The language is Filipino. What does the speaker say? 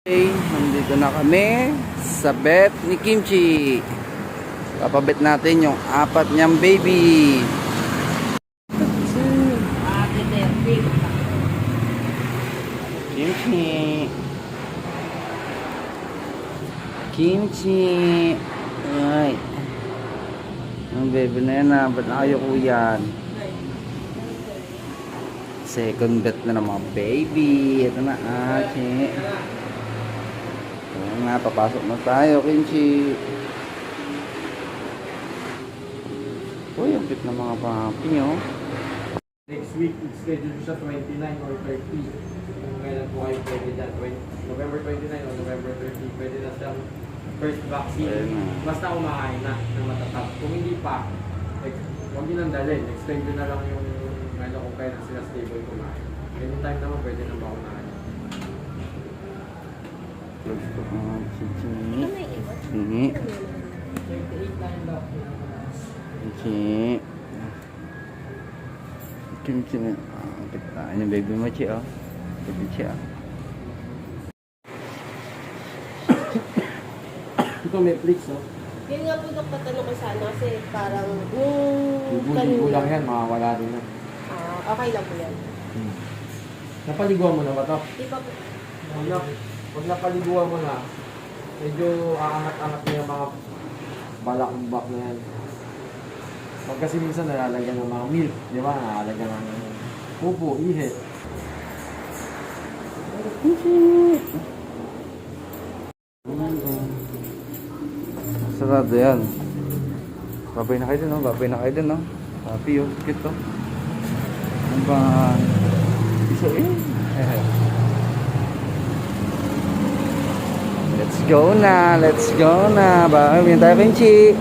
Okay, nandito na kami sa bet ni Kimchi. Papabet natin yung apat niyang baby. Kimchi. Kimchi. Ay. Ang baby na yan ha. Ba't na kayo kuyan? Second bet na ng mga baby. Ito na ate. Ayan nga, papasok na tayo, Kimchi. Uy, ang cute ng mga papi nyo. Next week, schedule siya 29 or 30. Kung kailan po kayo pwede dyan. November 29 or November 30. Pwede na siyang first vaccine. Basta kumakain na ng matatap. Kung hindi pa, huwag yun ang dalhin. Extend nyo na lang yung kung kailan sila stable kumain. Anytime naman pwede na ba kumain. Hingi. 38 time daw. Kimchi. Kimchi na. Ang kitaan yung baby mo, Chi, oh. Baby Chi, oh. Ito Netflix, no? Yun nga po nagtatanong ko sana kasi parang yung Libo lang yan, makawala din yan. Okay lang po yan. Napaliguan mo na ba ito? Di pa po. Pag napaliguan mo na, medyo aangat-angat na yung mga balakbak na yan. Pag kasi minsan nalalagyan ng mga milk, di ba? Nalalagyan ng pupo, ihe. Sarado yan. Babay na kayo din, no? Babay na kayo din, no? Happy, oh. Cute, oh. Ano ba? Isa, eh. Let's go na. Let's go na. Bakit tayo, Kimchi?